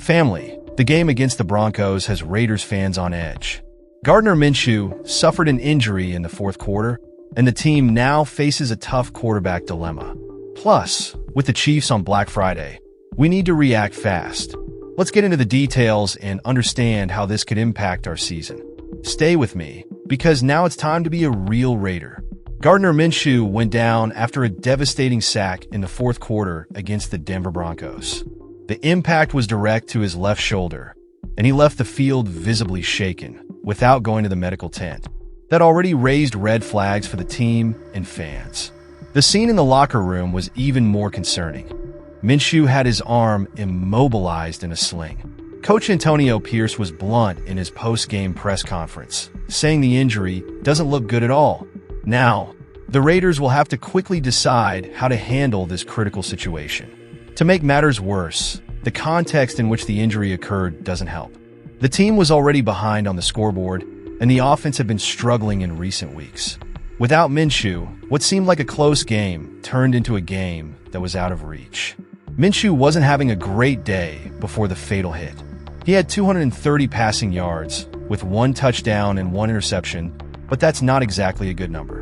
Family, the game against the Broncos has Raiders fans on edge. Gardner Minshew suffered an injury in the fourth quarter, and the team now faces a tough quarterback dilemma. Plus, with the Chiefs on Black Friday, we need to react fast. Let's get into the details and understand how this could impact our season. Stay with me, because now it's time to be a real Raider. Gardner Minshew went down after a devastating sack in the fourth quarter against the Denver Broncos. The impact was direct to his left shoulder, and he left the field visibly shaken, without going to the medical tent. That already raised red flags for the team and fans. The scene in the locker room was even more concerning. Minshew had his arm immobilized in a sling. Coach Antonio Pierce was blunt in his post-game press conference, saying the injury doesn't look good at all. Now, the Raiders will have to quickly decide how to handle this critical situation. To make matters worse, the context in which the injury occurred doesn't help. The team was already behind on the scoreboard, and the offense had been struggling in recent weeks. Without Minshew, what seemed like a close game turned into a game that was out of reach. Minshew wasn't having a great day before the fatal hit. He had 230 passing yards, with 1 touchdown and 1 interception, but that's not exactly a good number.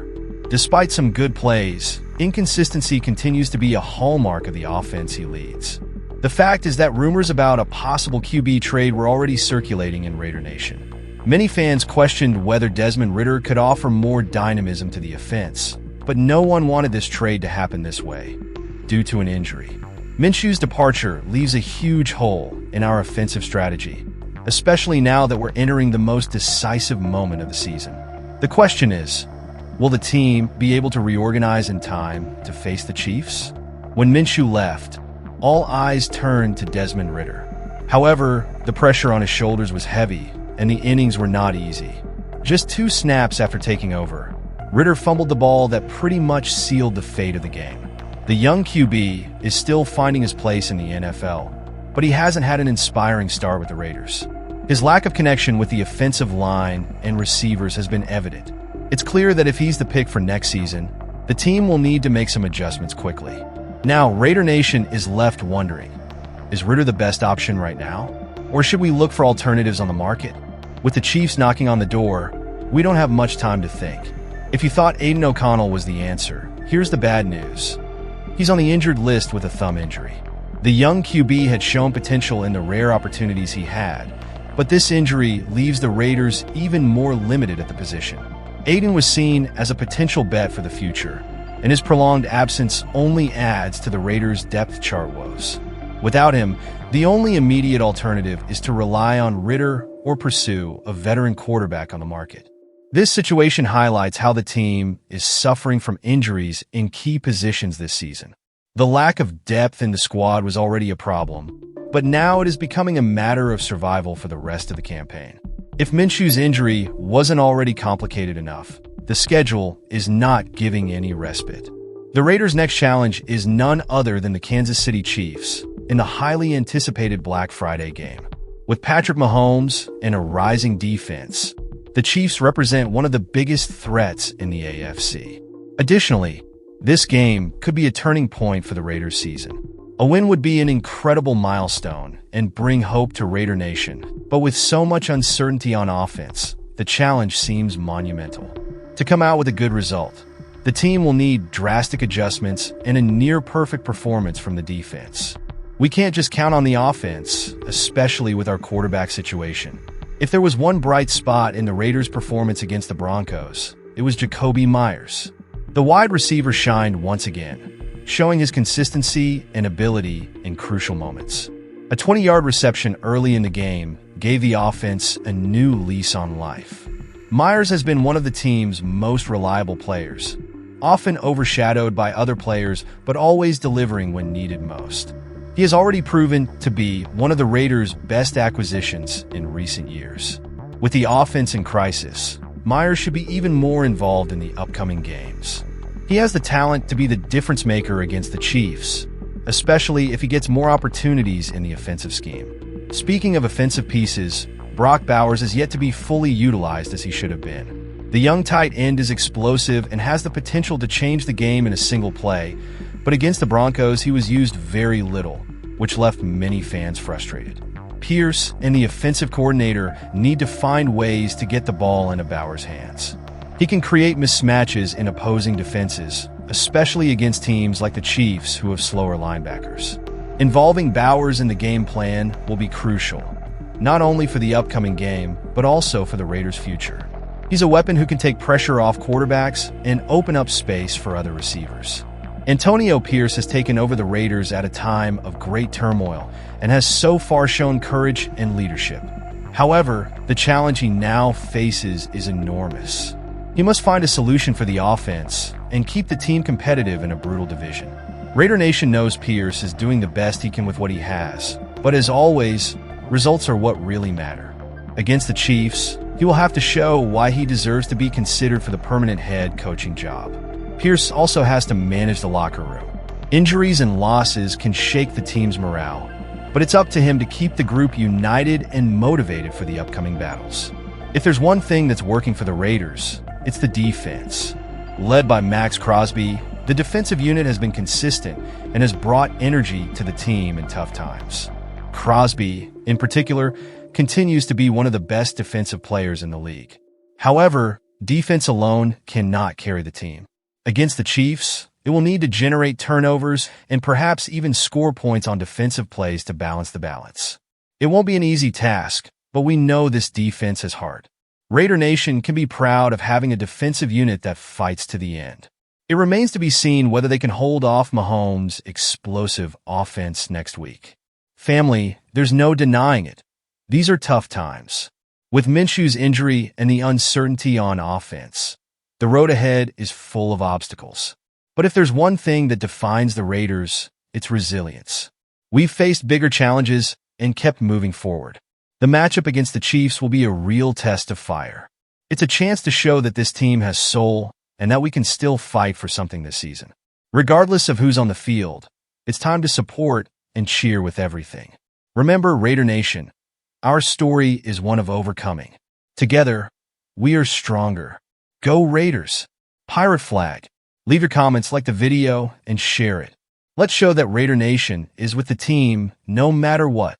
Despite some good plays, inconsistency continues to be a hallmark of the offense he leads. The fact is that rumors about a possible QB trade were already circulating in Raider Nation. Many fans questioned whether Desmond Ridder could offer more dynamism to the offense, but no one wanted this trade to happen this way, due to an injury. Minshew's departure leaves a huge hole in our offensive strategy, especially now that we're entering the most decisive moment of the season. The question is, will the team be able to reorganize in time to face the Chiefs? When Minshew left, all eyes turned to Desmond Ridder. However, the pressure on his shoulders was heavy, and the innings were not easy. Just 2 snaps after taking over, Ridder fumbled the ball that pretty much sealed the fate of the game. The young QB is still finding his place in the NFL, but he hasn't had an inspiring start with the Raiders. His lack of connection with the offensive line and receivers has been evident. It's clear that if he's the pick for next season, the team will need to make some adjustments quickly. Now, Raider Nation is left wondering, is Ridder the best option right now? Or should we look for alternatives on the market? With the Chiefs knocking on the door, we don't have much time to think. If you thought Aiden O'Connell was the answer, here's the bad news. He's on the injured list with a thumb injury. The young QB had shown potential in the rare opportunities he had, but this injury leaves the Raiders even more limited at the position. Aiden was seen as a potential bet for the future, and his prolonged absence only adds to the Raiders' depth chart woes. Without him, the only immediate alternative is to rely on Ridder or pursue a veteran quarterback on the market. This situation highlights how the team is suffering from injuries in key positions this season. The lack of depth in the squad was already a problem, but now it is becoming a matter of survival for the rest of the campaign. If Minshew's injury wasn't already complicated enough, the schedule is not giving any respite. The Raiders' next challenge is none other than the Kansas City Chiefs in the highly anticipated Black Friday game. With Patrick Mahomes and a rising defense, the Chiefs represent one of the biggest threats in the AFC. Additionally, this game could be a turning point for the Raiders season. A win would be an incredible milestone and bring hope to Raider Nation, but with so much uncertainty on offense, the challenge seems monumental. To come out with a good result, the team will need drastic adjustments and a near-perfect performance from the defense. We can't just count on the offense, especially with our quarterback situation. If there was one bright spot in the Raiders' performance against the Broncos, it was Jakobi Meyers. The wide receiver shined once again, showing his consistency and ability in crucial moments. A 20-yard reception early in the game gave the offense a new lease on life. Meyers has been one of the team's most reliable players, often overshadowed by other players but always delivering when needed most. He has already proven to be one of the Raiders' best acquisitions in recent years. With the offense in crisis, Meyers should be even more involved in the upcoming games. He has the talent to be the difference maker against the Chiefs, especially if he gets more opportunities in the offensive scheme. Speaking of offensive pieces, Brock Bowers is yet to be fully utilized as he should have been. The young tight end is explosive and has the potential to change the game in a single play, but against the Broncos he was used very little, which left many fans frustrated. Pierce and the offensive coordinator need to find ways to get the ball into Bauer's hands. He can create mismatches in opposing defenses, especially against teams like the Chiefs who have slower linebackers. Involving Bowers in the game plan will be crucial, not only for the upcoming game, but also for the Raiders' future. He's a weapon who can take pressure off quarterbacks and open up space for other receivers. Antonio Pierce has taken over the Raiders at a time of great turmoil and has so far shown courage and leadership. However, the challenge he now faces is enormous. He must find a solution for the offense and keep the team competitive in a brutal division. Raider Nation knows Pierce is doing the best he can with what he has, but as always, results are what really matter. Against the Chiefs, he will have to show why he deserves to be considered for the permanent head coaching job. Pierce also has to manage the locker room. Injuries and losses can shake the team's morale, but it's up to him to keep the group united and motivated for the upcoming battles. If there's one thing that's working for the Raiders, it's the defense. Led by Max Crosby, the defensive unit has been consistent and has brought energy to the team in tough times. Crosby, in particular, continues to be one of the best defensive players in the league. However, defense alone cannot carry the team. Against the Chiefs, it will need to generate turnovers and perhaps even score points on defensive plays to balance the balance. It won't be an easy task, but we know this defense is hard. Raider Nation can be proud of having a defensive unit that fights to the end. It remains to be seen whether they can hold off Mahomes' explosive offense next week. Family, there's no denying it. These are tough times. With Minshew's injury and the uncertainty on offense, the road ahead is full of obstacles. But if there's one thing that defines the Raiders, it's resilience. We've faced bigger challenges and kept moving forward. The matchup against the Chiefs will be a real test of fire. It's a chance to show that this team has soul and that we can still fight for something this season. Regardless of who's on the field, it's time to support and cheer with everything. Remember, Raider Nation, our story is one of overcoming. Together, we are stronger. Go Raiders! Pirate flag. Leave your comments, like the video, and share it. Let's show that Raider Nation is with the team no matter what.